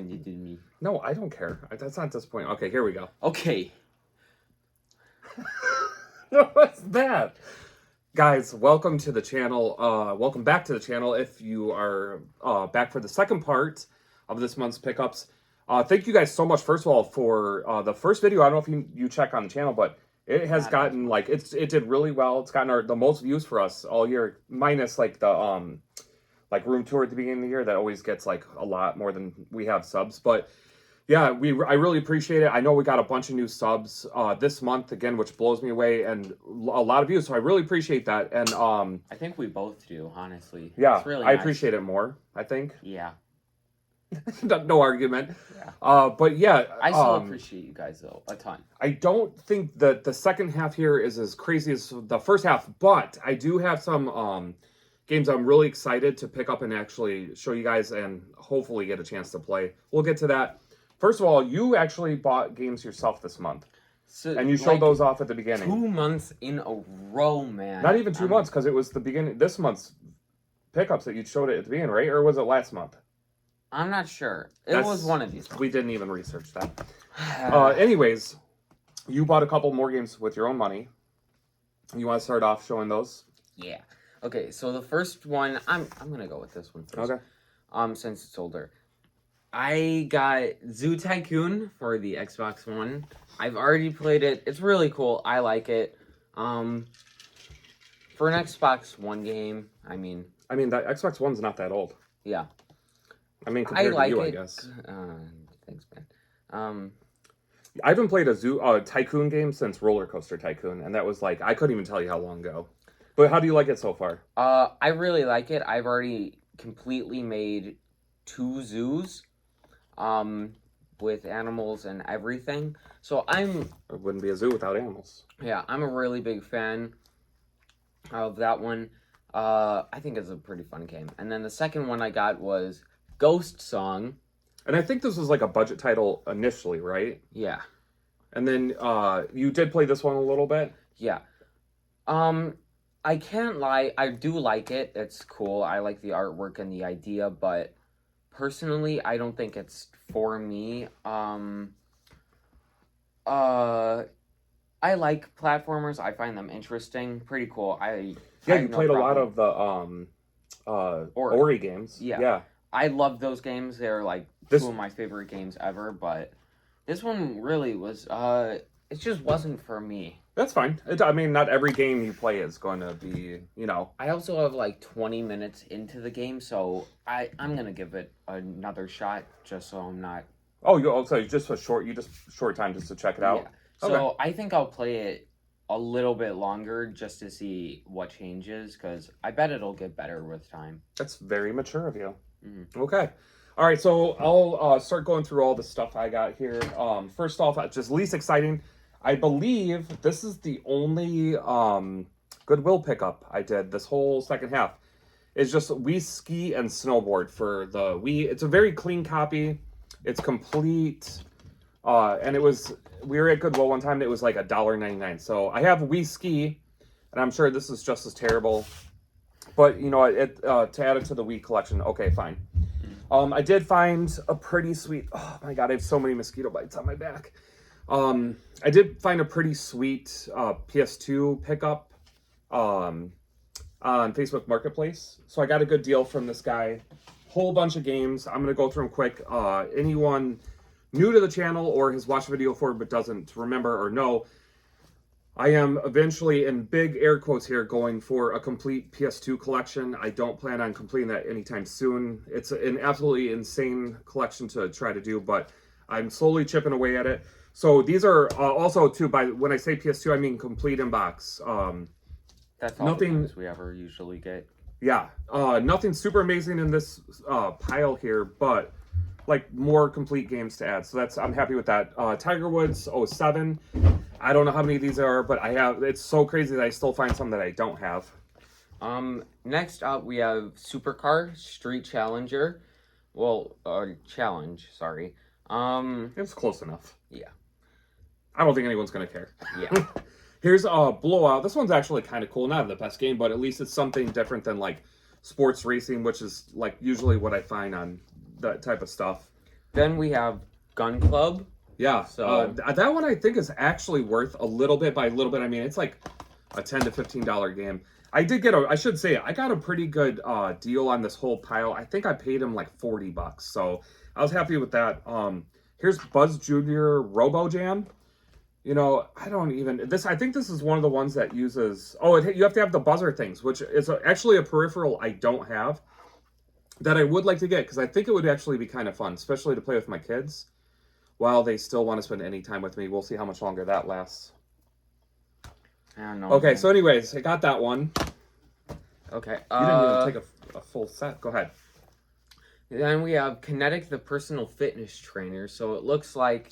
disappointed in me. No, I don't care. That's not disappointing. Okay, here we go. Okay. What's that? Guys, welcome to the channel. Welcome back to the channel if you are back for the second part of this month's pickups. Thank you guys so much, first of all, for the first video. I don't know if you check on the channel, but it has gotten, like, it did really well. It's gotten the most views for us all year, minus, like, the like room tour at the beginning of the year. That always gets, like, a lot more than we have subs. But yeah, I really appreciate it. I know we got a bunch of new subs this month again, which blows me away, and a lot of views. So I really appreciate that. And I think we both do, honestly. Yeah, it's really I nice. appreciate it more, I think. Yeah. No argument. Yeah. But yeah, I still appreciate you guys though a ton. I don't think that the second half here is as crazy as the first half, but I do have some games I'm really excited to pick up and actually show you guys and hopefully get a chance to play. We'll get to that. First of all, you actually bought games yourself this month. So, and you showed those off at the beginning. 2 months in a row, man. Not even 2 months, because it was the beginning, this month's pickups that you showed it at the beginning, right? Or was it last month? I'm not sure. It was one of these months. We didn't even research that. Anyways, you bought a couple more games with your own money. You want to start off showing those? Yeah. Okay, so the first one, I'm gonna go with this one first. Okay. Since it's older. I got Zoo Tycoon for the Xbox One. I've already played it. It's really cool. I like it. For an Xbox One game, I mean, that Xbox One's not that old. Yeah. I mean, compared to you, I guess. Thanks, man. I haven't played a Zoo Tycoon game since Roller Coaster Tycoon, and that was like, I couldn't even tell you how long ago. But how do you like it so far? I really like it. I've already completely made 2 zoos, with animals and everything. So it wouldn't be a zoo without animals. Yeah, I'm a really big fan of that one. I think it's a pretty fun game. And then the second one I got was Ghost Song. And I think this was like a budget title initially, right? Yeah. And then you did play this one a little bit? Yeah. I can't lie, I do like it. It's cool. I like the artwork and the idea, but personally, I don't think it's for me. I like platformers. I find them interesting. Pretty cool. You played a lot of the Ori games. Yeah. I love those games. They're like 2 of my favorite games ever, but this one really was, it just wasn't for me. That's fine. Not every game you play is going to be, I also have like 20 minutes into the game, so I'm going to give it another shot just so I'm not... Oh, you just short time just to check it out? Yeah. Okay. So I think I'll play it a little bit longer just to see what changes, because I bet it'll get better with time. That's very mature of you. Mm-hmm. Okay. All right, so I'll start going through all the stuff I got here. First off, just least exciting... I believe this is the only Goodwill pickup I did this whole second half. It's just Wii Ski and Snowboard for the Wii. It's a very clean copy. It's complete. And we were at Goodwill one time and it was like $1.99. So I have Wii Ski, and I'm sure this is just as terrible. But, to add it to the Wii collection, okay, fine. I did find a pretty sweet... Oh, my God, I have so many mosquito bites on my back. I did find a pretty sweet PS2 pickup on Facebook Marketplace. So I got a good deal from this guy. Whole bunch of games. I'm going to go through them quick. Anyone new to the channel or has watched the video before but doesn't remember or know, I am eventually, in big air quotes here, going for a complete PS2 collection. I don't plan on completing that anytime soon. It's an absolutely insane collection to try to do, but I'm slowly chipping away at it. So these are also, too, when I say PS2, I mean complete in box. That's all the games we ever usually get. Yeah. Nothing super amazing in this pile here, but like more complete games to add. So I'm happy with that. Tiger Woods 07. I don't know how many of these there are, but it's so crazy that I still find some that I don't have. Next up, we have Supercar Street Challenger. Well, Challenge, sorry. It's close enough. Yeah. I don't think anyone's going to care. Yeah. Here's Blowout. This one's actually kind of cool. Not the best game, but at least it's something different than like sports racing, which is like usually what I find on that type of stuff. Then we have Gun Club. Yeah, So that one I think is actually worth a little bit. By a little bit, I mean it's like a $10 to $15 game. I should say, I got a pretty good deal on this whole pile. I think I paid him like $40, so I was happy with that. Here's Buzz Jr. Robo Jam. You know, I don't even this. I think this is one of the ones that uses. Oh, you have to have the buzzer things, which is actually a peripheral I don't have that I would like to get because I think it would actually be kind of fun, especially to play with my kids while they still want to spend any time with me. We'll see how much longer that lasts. I don't know. Okay, so anyways, I got that one. Okay. You didn't even take a full set. Go ahead. Then we have Kinetic, the personal fitness trainer. So it looks like,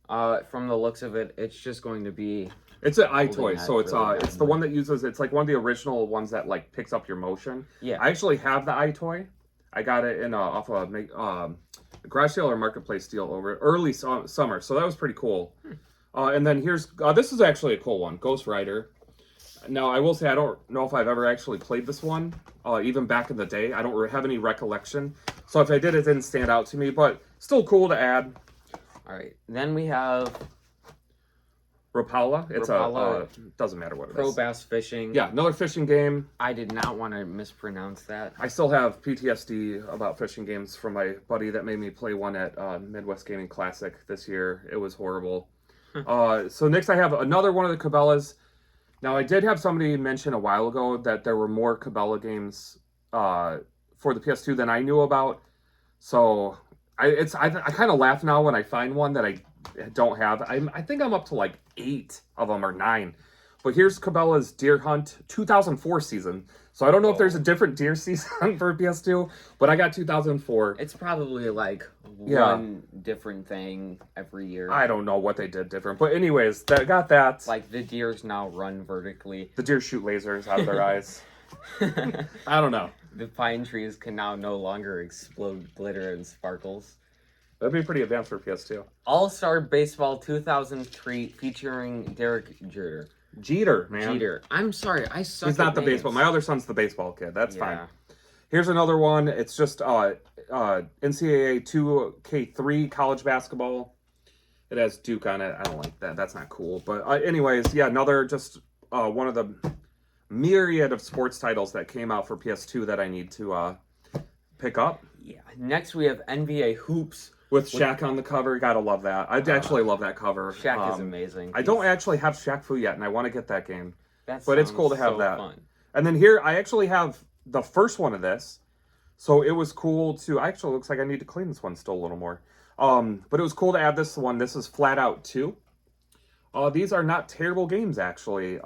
from the looks of it, it's just going to be. It's an iToy, so it's really it's the one that uses. It's like one of the original ones that like picks up your motion. Yeah. I actually have the iToy. I got it in off a garage sale or marketplace deal over early summer, so that was pretty cool. And then here's this is actually a cool one, Ghost Rider. Now I will say I don't know if I've ever actually played this one, even back in the day. I don't have any recollection, so if I did, it didn't stand out to me, but still cool to add. All right, then we have Rapala. It's Rapala, doesn't matter what it Pro is. Bass Fishing. Yeah, another fishing game. I did not want to mispronounce that. I still have PTSD about fishing games from my buddy that made me play one at Midwest Gaming Classic this year. It was horrible. So next I have another one of the Cabela's. Now I did have somebody mention a while ago that there were more Cabela games for the PS2 than I knew about. So I kind of laugh now when I find one that I don't have. I think I'm up to like 8 of them or 9. But here's Cabela's Deer Hunt 2004 season. So I don't know if there's a different deer season for PS2, but I got 2004. It's probably like one different thing every year. I don't know what they did different. But anyways, got that. Like the deers now run vertically. The deer shoot lasers out of their eyes. I don't know. The pine trees can now no longer explode glitter and sparkles. That'd be pretty advanced for PS2. All-Star Baseball 2003 featuring Derek Jeter. Jeter, man. Jeter. I'm sorry, I suck. He's not the names. baseball. My other son's the baseball kid. That's Yeah. fine. Here's another one. It's just NCAA 2K3 college basketball. It has Duke on it. I don't like that. That's not cool. But anyways, yeah, another just one of the myriad of sports titles that came out for PS2 that I need to pick up. Yeah. Next we have NBA Hoops. With Shaq on the cover, gotta love that. I actually love that cover. Shaq is amazing. I don't actually have Shaq Fu yet, and I want to get that game. But it's cool to have that. Fun. And then here, I actually have the first one of this, so it was cool to. Actually, looks like I need to clean this one still a little more. But it was cool to add this one. This is Flat Out 2. These are not terrible games, actually.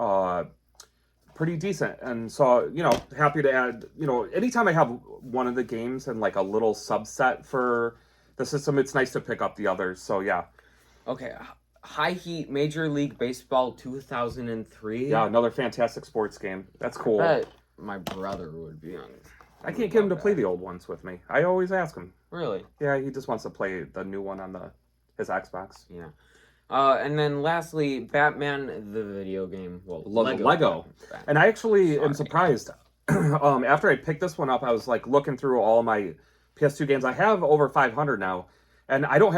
Pretty decent, and so happy to add. Anytime I have one of the games and like a little subset for the system, it's nice to pick up the others. So yeah. Okay, High Heat Major League Baseball 2003. Yeah, another fantastic sports game. That's cool. I bet my brother would be on. I can't get him to play the old ones with me. I always ask him. Really? Yeah, he just wants to play the new one on his Xbox. Yeah. And then lastly, Batman the video game. Well, Lego. And I actually am surprised. After I picked this one up, I was like looking through all my PS2 games. I have over 500 now, and I don't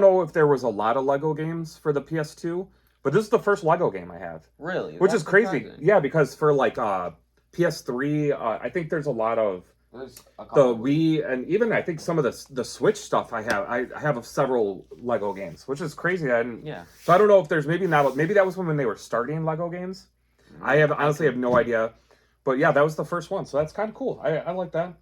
know if there was a lot of Lego games for the PS2, but this is the first Lego game I have. Really? Which is crazy. Surprising. Yeah, because for like PS3, I think there's a lot of the Wii, and even I think some of the Switch stuff I have several Lego games, which is crazy. Yeah. So I don't know if there's maybe that was when they were starting Lego games. I honestly have no idea. But yeah, that was the first one, so that's kind of cool. I like that.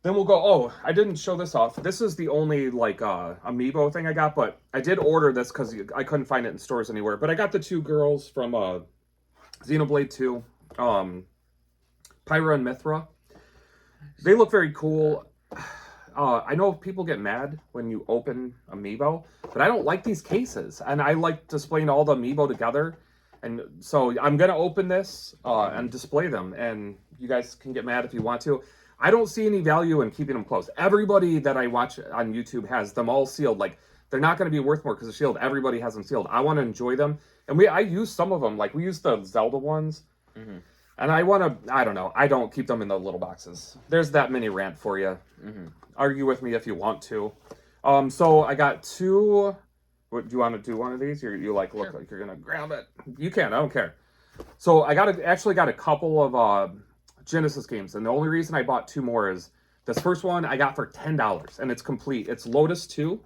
Then we'll go, oh, I didn't show this off. This is the only, like, Amiibo thing I got, but I did order this because I couldn't find it in stores anywhere. But I got the 2 girls from Xenoblade 2, Pyra and Mithra. They look very cool. I know people get mad when you open Amiibo, but I don't like these cases. And I like displaying all the Amiibo together. And so I'm going to open this and display them. And you guys can get mad if you want to. I don't see any value in keeping them closed. Everybody that I watch on YouTube has them all sealed. Like, they're not going to be worth more because they're sealed. Everybody has them sealed. I want to enjoy them. And I use some of them. Like, we use the Zelda ones. Mm-hmm. And I don't know. I don't keep them in the little boxes. There's that mini rant for you. Mm-hmm. Argue with me if you want to. So I got two. What do you want to do? One of these? You like look Sure. like you're gonna grab it. You can. I don't care. So actually got a couple of Genesis games, and the only reason I bought two more is this first one I got for $10, and it's complete. It's Lotus 2.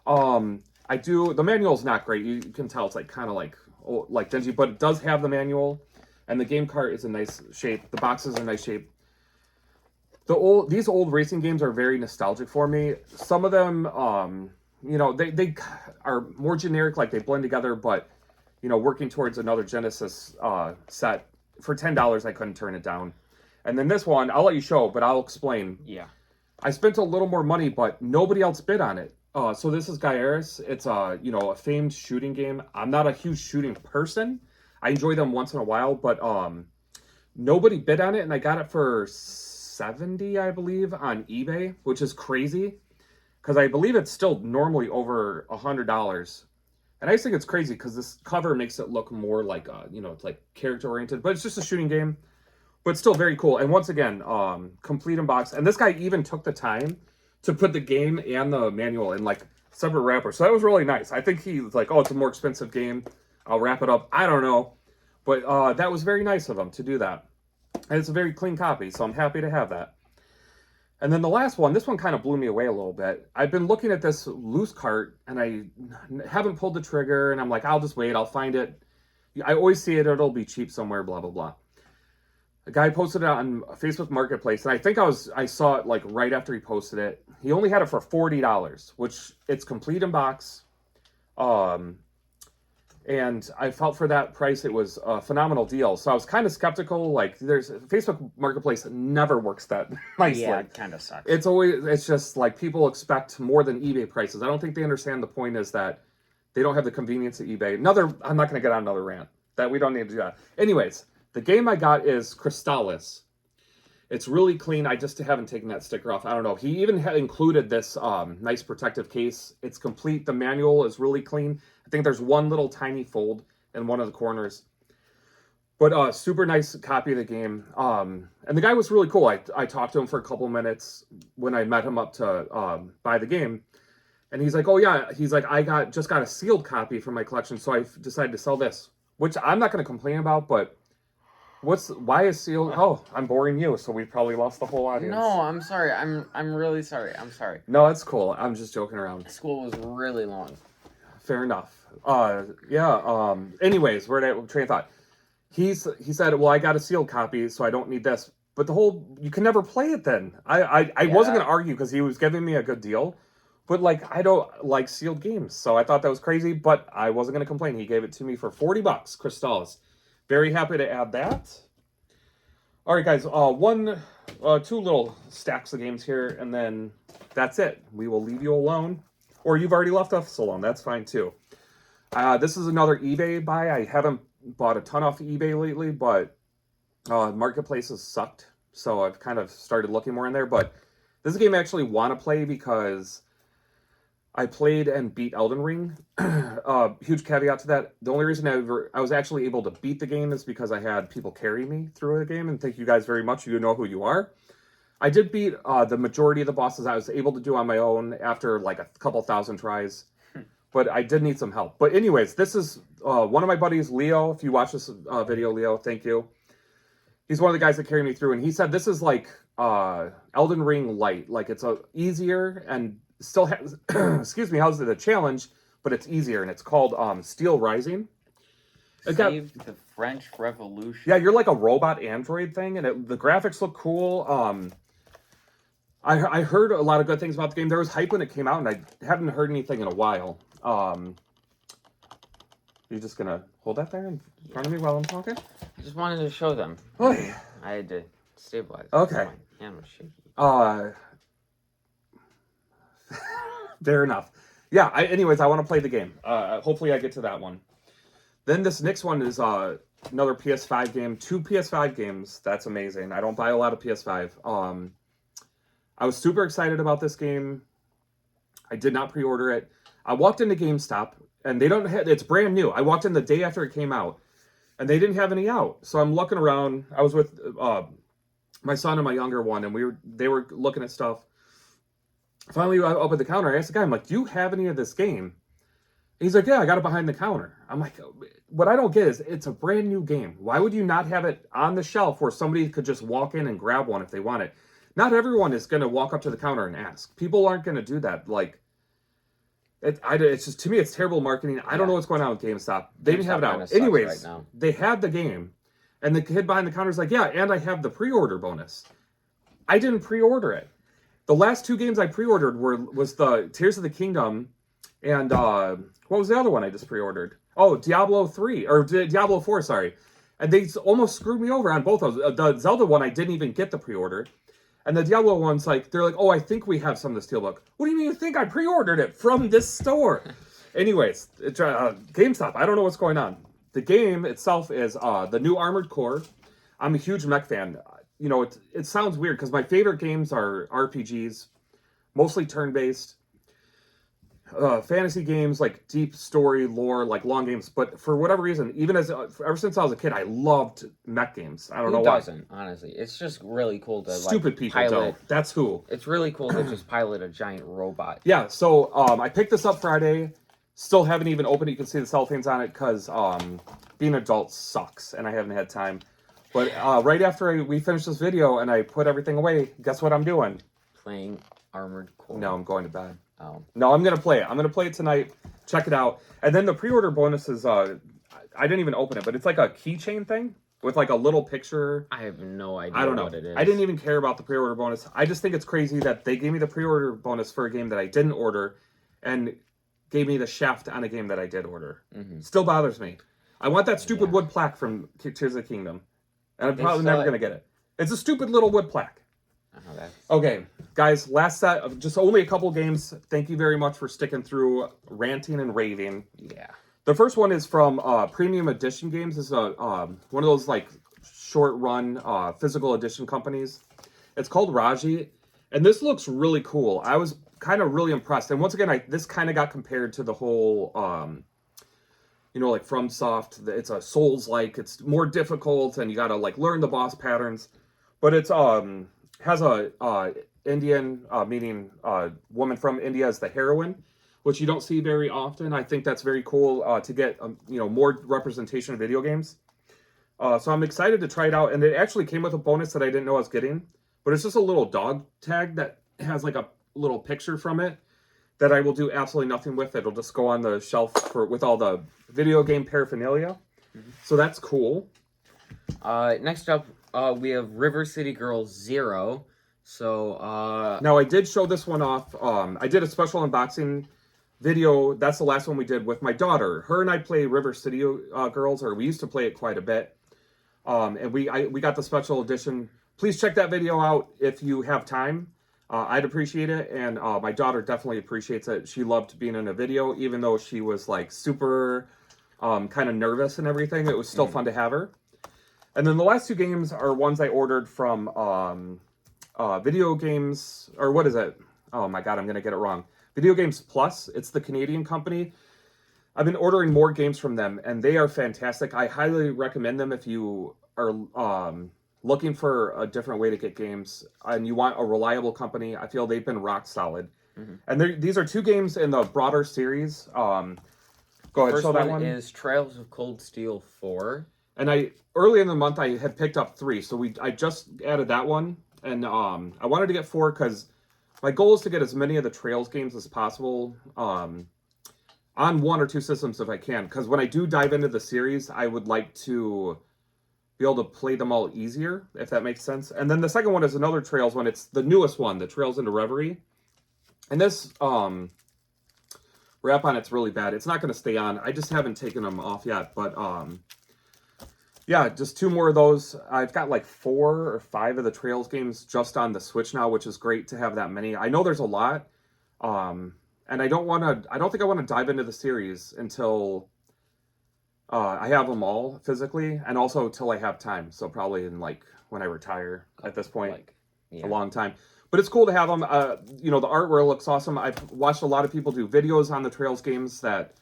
I do the manual's not great. You can tell it's like kind of like dingy, but it does have the manual, and the game cart is in nice shape. The box is in nice shape. These old racing games are very nostalgic for me. Some of them, they are more generic, like they blend together, but working towards another Genesis set for $10, I couldn't turn it down. And then this one, I'll let you show, but I'll explain. Yeah. I spent a little more money, but nobody else bid on it. So this is Guerilla. It's a famed shooting game. I'm not a huge shooting person. I enjoy them once in a while, but nobody bid on it, and I got it for 70, I believe, on eBay, which is crazy because I believe it's still normally over $100. And I just think it's crazy because this cover makes it look more like it's like character oriented, but it's just a shooting game, but still very cool. And once again, complete in box. And this guy even took the time to put the game and the manual in like separate wrappers. So that was really nice. I think he was like, oh, it's a more expensive game, I'll wrap it up. I don't know, but that was very nice of him to do that. And it's a very clean copy, so I'm happy to have that. And then the last one, this one kind of blew me away a little bit. I've been looking at this loose cart, and I haven't pulled the trigger, and I'm like, I'll just wait, I'll find it. I always see it, it'll be cheap somewhere, blah, blah, blah. A guy posted it on Facebook Marketplace, and I think I saw it like right after he posted it. He only had it for $40, which it's complete in box. And I felt for that price, it was a phenomenal deal. So I was kind of skeptical. Like, Facebook Marketplace never works that nicely. Yeah, it kind of sucks. It's just like people expect more than eBay prices. I don't think they understand the point is that they don't have the convenience of eBay. I'm not going to get on another rant. That we don't need to do that. Anyways, the game I got is Cristalis. It's really clean. I just haven't taken that sticker off. I don't know. He even included this nice protective case. It's complete. The manual is really clean. I think there's one little tiny fold in one of the corners. But super nice copy of the game. And the guy was really cool. I talked to him for a couple minutes when I met him up to buy the game. And he's like, oh yeah. He's like, I just got a sealed copy for my collection, so I decided to sell this. Which I'm not going to complain about, but why is sealed? Oh, I'm boring you, so we probably lost the whole audience. No, I'm sorry. I'm really sorry. I'm sorry. No, it's cool. I'm just joking around. School was really long. Fair enough. Yeah. Anyways, train of thought. He said, well, I got a sealed copy, so I don't need this. But you can never play it then. I wasn't going to argue because he was giving me a good deal. But like, I don't like sealed games, so I thought that was crazy. But I wasn't going to complain. He gave it to me for $40, Cristalis. Very happy to add that. All right, guys. Two little stacks of games here, and then that's it. We will leave you alone, or you've already left us alone. That's fine too. This is another eBay buy. I haven't bought a ton off eBay lately, but marketplaces sucked, so I've kind of started looking more in there. But this is a game I actually want to play because I played and beat Elden Ring. Huge caveat to that. The only reason I was actually able to beat the game is because I had people carry me through the game, and thank you guys very much. You know who you are. I did beat the majority of the bosses I was able to do on my own after like a couple thousand tries, but I did need some help. But anyways, this is one of my buddies, Leo. If you watch this video, Leo, thank you. He's one of the guys that carried me through, and he said this is like Elden Ring light. Like it's easier and still has, excuse me, how's it a challenge, but it's easier, and it's called Steel Rising. Saved the French Revolution. Yeah, you're like a robot android thing, and the graphics look cool. I heard a lot of good things about the game. There was hype when it came out, and I haven't heard anything in a while. You're just gonna hold that there in front of me while I'm talking? I just wanted to show them. Oh, I had to stabilize. Okay. My hand was shaky. Fair enough. Yeah, anyways, I want to play the game. Hopefully I get to that one. Then this next one is another PS5 game. 2 PS5 games. That's amazing. I don't buy a lot of PS5. I was super excited about this game. I did not pre-order it. I walked into GameStop, and they don't have, it's brand new. I walked in the day after it came out, and they didn't have any out. So I'm looking around. I was with my son and my younger one, and they were looking at stuff. finally up at the counter, I asked the guy, I'm like, do you have any of this game? He's like, yeah, I got it behind the counter. I'm like, what I don't get is it's a brand new game. Why would you not have it on the shelf where somebody could just walk in and grab one if they want it? Not everyone is going to walk up to the counter and ask. People aren't going to do that. Like, it's just, to me, it's terrible marketing. I don't know what's going on with GameStop. They didn't have it out. Anyways, right now. They had the game, and the kid behind the counter is like, yeah, and I have the pre-order bonus. I didn't pre-order it. The last 2 games I pre-ordered was the Tears of the Kingdom and what was the other one I just pre-ordered? Oh, Diablo 3 or Diablo 4, sorry. And they almost screwed me over on both of those. The Zelda one I didn't even get the pre-order. And the Diablo one's like, they're like, oh, I think we have some of the Steelbook. What do you mean you think? I pre-ordered it from this store. Anyways, GameStop, I don't know what's going on. The game itself is the new Armored Core. I'm a huge mech fan. You know, it sounds weird because my favorite games are RPGs, mostly turn-based. Fantasy games, like deep story, lore, like long games. But for whatever reason, even ever since I was a kid, I loved mech games. I don't know why. Who doesn't, honestly? It's just really cool to Stupid people pilot. don't. That's who. It's really cool to just pilot a giant robot. Yeah, so I picked this up Friday. Still haven't even opened it. You can see the cellophanes on it because being an adult sucks and I haven't had time. But right after we finished this video and I put everything away, guess what I'm doing? Playing Armored Core. No, I'm going to bed. Oh. No, I'm going to play it. I'm going to play it tonight. Check it out. And then the pre-order bonus is, I didn't even open it, but it's like a keychain thing with like a little picture. I have no idea I don't know what it is. I didn't even care about the pre-order bonus. I just think it's crazy that they gave me the pre-order bonus for a game that I didn't order and gave me the shaft on a game that I did order. Mm-hmm. Still bothers me. I want that stupid wood plaque from Tears of the Kingdom. And I'm probably never going to get it. It's a stupid little wood plaque. Okay, guys, last set of just only a couple games. Thank you very much for sticking through ranting and raving. Yeah. The first one is from Premium Edition Games. It's one of those like short run physical edition companies. It's called Raji, and this looks really cool. I was kind of really impressed. And once again, this kind of got compared to the whole you know, like FromSoft. It's a Souls-like. It's more difficult, and you got to like learn the boss patterns. But it's has a Indian, meaning woman from India as the heroine, which you don't see very often. I think that's very cool to get you know, more representation of video games. So I'm excited to try it out, and it actually came with a bonus that I didn't know I was getting. But it's just a little dog tag that has like a little picture from it that I will do absolutely nothing with. It'll just go on the shelf with all the video game paraphernalia. Mm-hmm. So that's cool. Next up, we have River City Girls 0. So, now I did show this one off. I did a special unboxing video. That's the last one we did with my daughter. Her and I play River City Girls, or we used to play it quite a bit. And we got the special edition. Please check that video out if you have time. I'd appreciate it, and my daughter definitely appreciates it. She loved being in a video, even though she was like super kind of nervous and everything. It was still fun to have her. And then the last 2 games are ones I ordered from Video Games, or what is it? Oh my god, I'm going to get it wrong. Video Games Plus. It's the Canadian company. I've been ordering more games from them, and they are fantastic. I highly recommend them if you are looking for a different way to get games and you want a reliable company. I feel they've been rock solid. Mm-hmm. And these are 2 games in the broader series. Go ahead, show that one. First one is Trails of Cold Steel 4. And early in the month, I had picked up 3. So I just added that one. And I wanted to get 4 because my goal is to get as many of the Trails games as possible on 1 or 2 systems if I can. Because when I do dive into the series, I would like to be able to play them all easier, if that makes sense. And then the second one is another Trails one. It's the newest one, the Trails into Reverie. And this wrap on it's really bad. It's not going to stay on. I just haven't taken them off yet. But yeah, just 2 more of those. I've got like 4 or 5 of the Trails games just on the Switch now, which is great to have that many. I know there's a lot. And I don't think I want to dive into the series until I have them all physically, and also till I have time. So probably in like when I retire at this point, like, a long time. But it's cool to have them. You know, the artwork looks awesome. I've watched a lot of people do videos on the Trails games that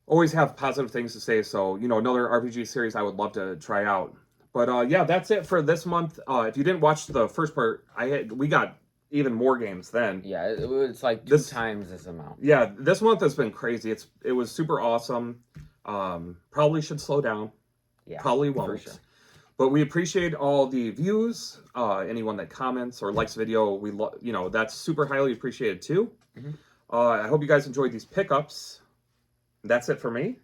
always have positive things to say. So, you know, another RPG series I would love to try out. But yeah, that's it for this month. If you didn't watch the first part, we got even more games then. Yeah, it's like two This times this amount. Yeah, this month has been crazy. It was super awesome. Probably should slow down. Yeah, Probably for won't. sure. But we appreciate all the views. Anyone that comments or likes the video, that's super highly appreciated too. Mhm. I hope you guys enjoyed these pickups. That's it for me.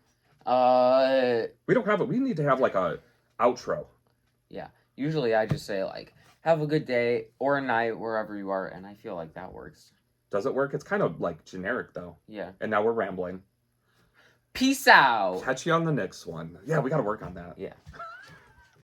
Uh, We don't have it. We need to have like a outro. yeah. Usually I just say like, have a good day or a night wherever you are, and I feel like that works. Does it work? It's kind of like generic though. Yeah. And now we're rambling. Peace out. Catch you on the next one. Yeah, we got to work on that. Yeah.